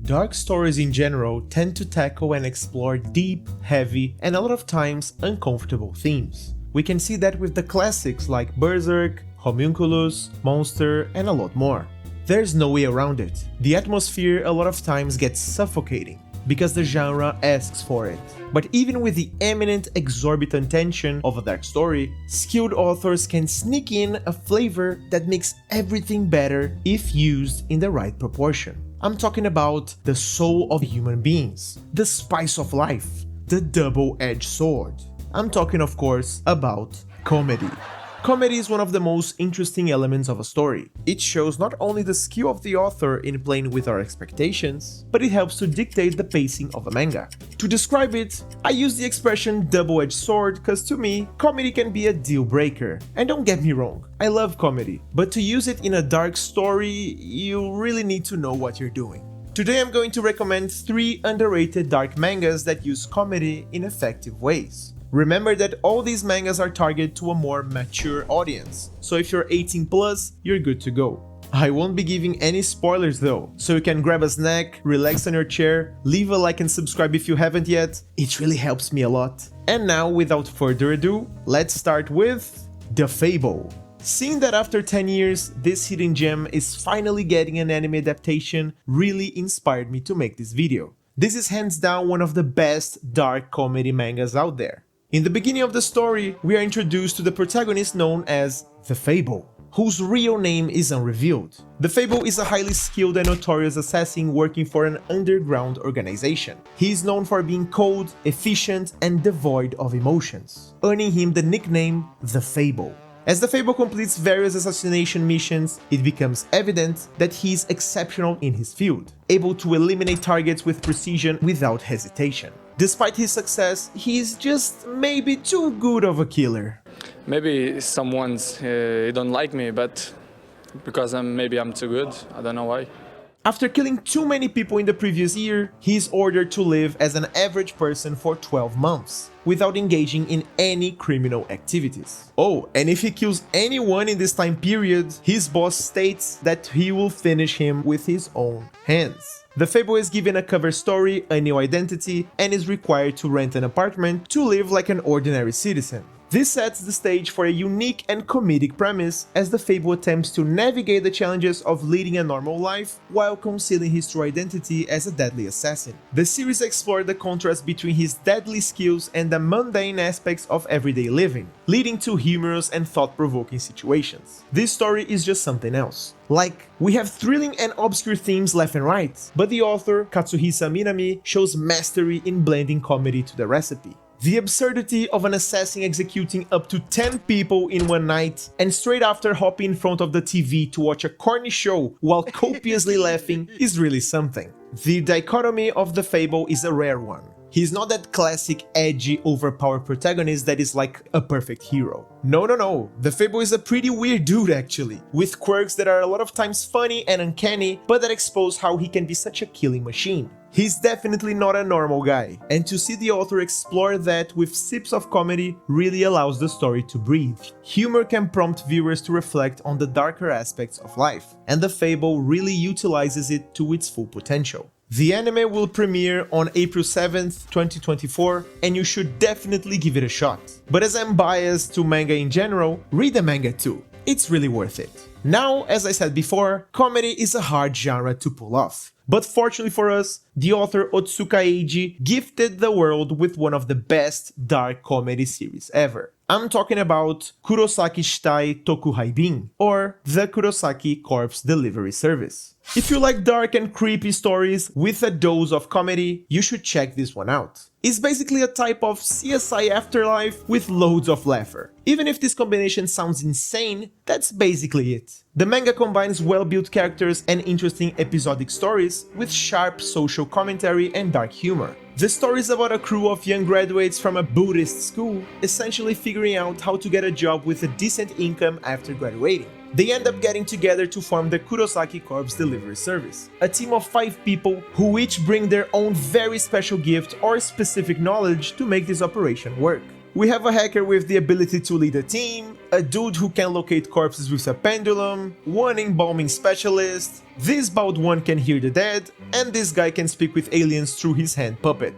Dark stories in general tend to tackle and explore deep, heavy, and a lot of times uncomfortable themes. We can see that with the classics like Berserk, Homunculus, Monster, and a lot more. There's no way around it. The atmosphere a lot of times gets suffocating, because the genre asks for it. But even with the eminent exorbitant tension of a dark story, skilled authors can sneak in a flavor that makes everything better if used in the right proportion. I'm talking about the soul of human beings, the spice of life, the double-edged sword. I'm talking, of course, about comedy. Comedy is one of the most interesting elements of a story. It shows not only the skill of the author in playing with our expectations, but it helps to dictate the pacing of a manga. To describe it, I use the expression double-edged sword because to me, comedy can be a deal breaker. And don't get me wrong, I love comedy, but to use it in a dark story, you really need to know what you're doing. Today I'm going to recommend 3 underrated dark mangas that use comedy in effective ways. Remember that all these mangas are targeted to a more mature audience, so if you're 18 plus, you're good to go. I won't be giving any spoilers though, so you can grab a snack, relax on your chair, leave a like and subscribe if you haven't yet, it really helps me a lot. And now, without further ado, let's start with thefable. Seeing that after 10 years, this hidden gem is finally getting an anime adaptation really inspired me to make this video. This is hands down one of the best dark comedy mangas out there. In the beginning of the story, we are introduced to the protagonist known as thefable, whose real name is unrevealed. Thefable is a highly skilled and notorious assassin working for an underground organization. He is known for being cold, efficient, and devoid of emotions, earning him the nickname thefable. As thefable completes various assassination missions, it becomes evident that he is exceptional in his field, able to eliminate targets with precision without hesitation. Despite his success, he is just maybe too good of a killer. Maybe someone's don't like me, but because I'm too good, I don't know why. After killing too many people in the previous year, he is ordered to live as an average person for 12 months, without engaging in any criminal activities. Oh, and if he kills anyone in this time period, his boss states that he will finish him with his own hands. Thefable is given a cover story, a new identity, and is required to rent an apartment to live like an ordinary citizen. This sets the stage for a unique and comedic premise as thefable attempts to navigate the challenges of leading a normal life while concealing his true identity as a deadly assassin. The series explored the contrast between his deadly skills and the mundane aspects of everyday living, leading to humorous and thought-provoking situations. This story is just something else. Like, we have thrilling and obscure themes left and right, but the author, Katsuhisa Minami, shows mastery in blending comedy to the recipe. The absurdity of an assassin executing up to 10 people in one night and straight after hopping in front of the TV to watch a corny show while copiously laughing is really something. The dichotomy of thefable is a rare one. He's not that classic, edgy, overpowered protagonist that is like a perfect hero. No. Thefable is a pretty weird dude actually, with quirks that are a lot of times funny and uncanny, but that expose how he can be such a killing machine. He's definitely not a normal guy, and to see the author explore that with sips of comedy really allows the story to breathe. Humor can prompt viewers to reflect on the darker aspects of life, and thefable really utilizes it to its full potential. The anime will premiere on April 7th, 2024, and you should definitely give it a shot. But as I'm biased to manga in general, read the manga too. It's really worth it. Now, as I said before, comedy is a hard genre to pull off. But fortunately for us, the author Otsuka Eiji gifted the world with one of the best dark comedy series ever. I'm talking about Kurosaki Shitai Tokuhaibin, or the Kurosaki Corpse Delivery Service. If you like dark and creepy stories with a dose of comedy, you should check this one out. It's basically a type of CSI Afterlife with loads of laughter. Even if this combination sounds insane, that's basically it. The manga combines well-built characters and interesting episodic stories with sharp social commentary and dark humor. The story is about a crew of young graduates from a Buddhist school essentially figuring out how to get a job with a decent income after graduating. They end up getting together to form the Kurosaki Corpse Delivery Service, a team of 5 people who each bring their own very special gift or specific knowledge to make this operation work. We have a hacker with the ability to lead a team, a dude who can locate corpses with a pendulum, one embalming specialist, this bald one can hear the dead, and this guy can speak with aliens through his hand puppet.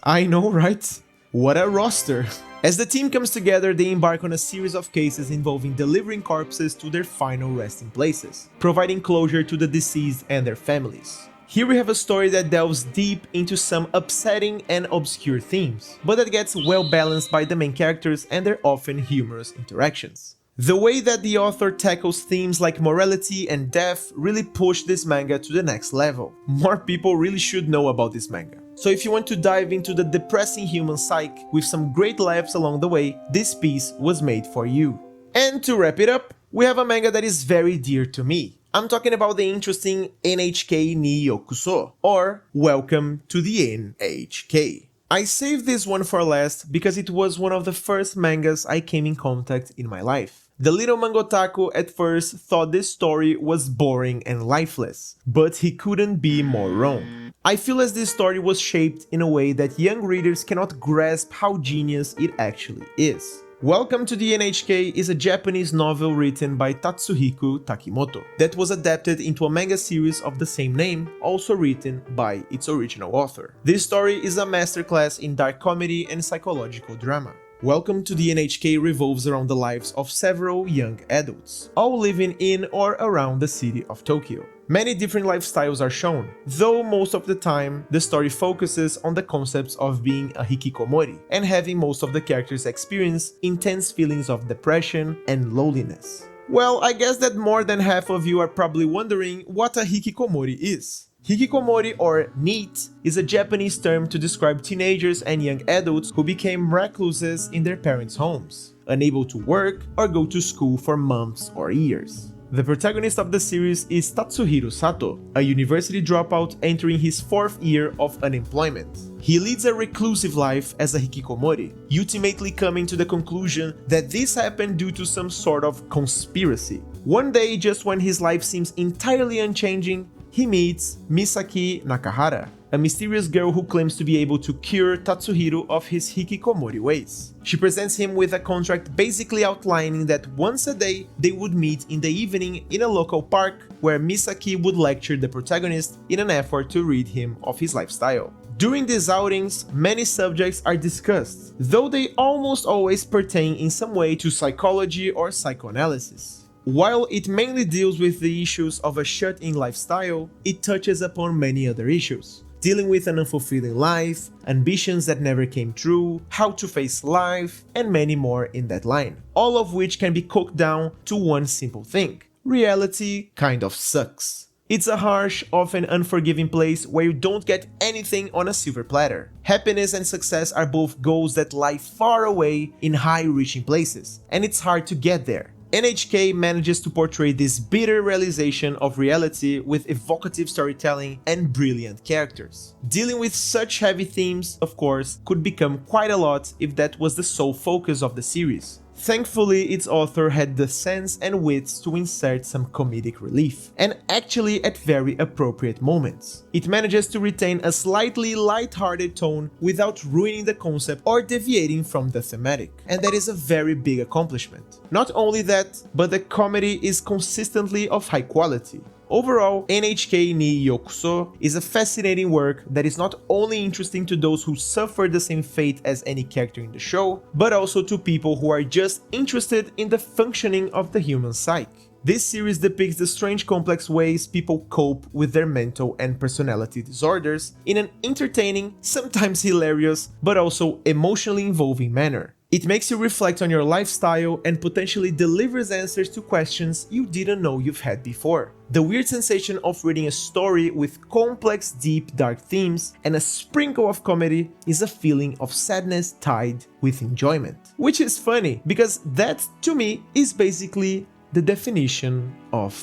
I know, right? What a roster! As the team comes together, they embark on a series of cases involving delivering corpses to their final resting places, providing closure to the deceased and their families. Here we have a story that delves deep into some upsetting and obscure themes, but that gets well balanced by the main characters and their often humorous interactions. The way that the author tackles themes like morality and death really push this manga to the next level. More people really should know about this manga. So if you want to dive into the depressing human psyche with some great laughs along the way, this piece was made for you. And to wrap it up, we have a manga that is very dear to me. I'm talking about the interesting NHK ni Yokuso, or Welcome to the NHK. I saved this one for last because it was one of the first mangas I came in contact in my life. The little Mangotaku at first thought this story was boring and lifeless, but he couldn't be more wrong. I feel as this story was shaped in a way that young readers cannot grasp how genius it actually is. Welcome to the NHK is a Japanese novel written by Tatsuhiko Takimoto that was adapted into a manga series of the same name, also written by its original author. This story is a masterclass in dark comedy and psychological drama. Welcome to the NHK revolves around the lives of several young adults, all living in or around the city of Tokyo. Many different lifestyles are shown, though most of the time the story focuses on the concepts of being a hikikomori and having most of the characters experience intense feelings of depression and loneliness. Well, I guess that more than half of you are probably wondering what a hikikomori is. Hikikomori, or NEET, is a Japanese term to describe teenagers and young adults who became recluses in their parents' homes, unable to work or go to school for months or years. The protagonist of the series is Tatsuhiro Sato, a university dropout entering his 4th year of unemployment. He leads a reclusive life as a hikikomori, ultimately coming to the conclusion that this happened due to some sort of conspiracy. One day, just when his life seems entirely unchanging, he meets Misaki Nakahara, a mysterious girl who claims to be able to cure Tatsuhiro of his hikikomori ways. She presents him with a contract basically outlining that once a day they would meet in the evening in a local park where Misaki would lecture the protagonist in an effort to rid him of his lifestyle. During these outings, many subjects are discussed, though they almost always pertain in some way to psychology or psychoanalysis. While it mainly deals with the issues of a shut-in lifestyle, it touches upon many other issues, dealing with an unfulfilling life, ambitions that never came true, how to face life, and many more in that line, all of which can be cooked down to one simple thing: reality kind of sucks. It's a harsh, often unforgiving place where you don't get anything on a silver platter. Happiness and success are both goals that lie far away in high-reaching places, and it's hard to get there. NHK manages to portray this bitter realization of reality with evocative storytelling and brilliant characters. Dealing with such heavy themes, of course, could become quite a lot if that was the sole focus of the series. Thankfully, its author had the sense and wits to insert some comedic relief, and actually at very appropriate moments. It manages to retain a slightly light-hearted tone without ruining the concept or deviating from the thematic, and that is a very big accomplishment. Not only that, but the comedy is consistently of high quality. Overall, NHK ni Yokuso is a fascinating work that is not only interesting to those who suffer the same fate as any character in the show, but also to people who are just interested in the functioning of the human psyche. This series depicts the strange complex ways people cope with their mental and personality disorders in an entertaining, sometimes hilarious, but also emotionally involving manner. It makes you reflect on your lifestyle and potentially delivers answers to questions you didn't know you've had before. The weird sensation of reading a story with complex, deep, dark themes and a sprinkle of comedy is a feeling of sadness tied with enjoyment. Which is funny, because that, to me, is basically the definition of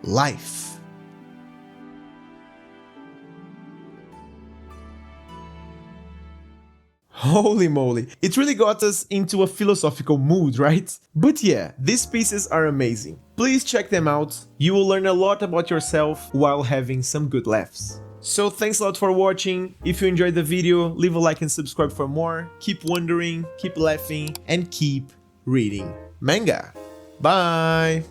life. Holy moly, it really got us into a philosophical mood, right? But yeah, these pieces are amazing. Please check them out, you will learn a lot about yourself while having some good laughs. So thanks a lot for watching. If you enjoyed the video, leave a like and subscribe for more. Keep wondering, keep laughing, and keep reading manga. Bye!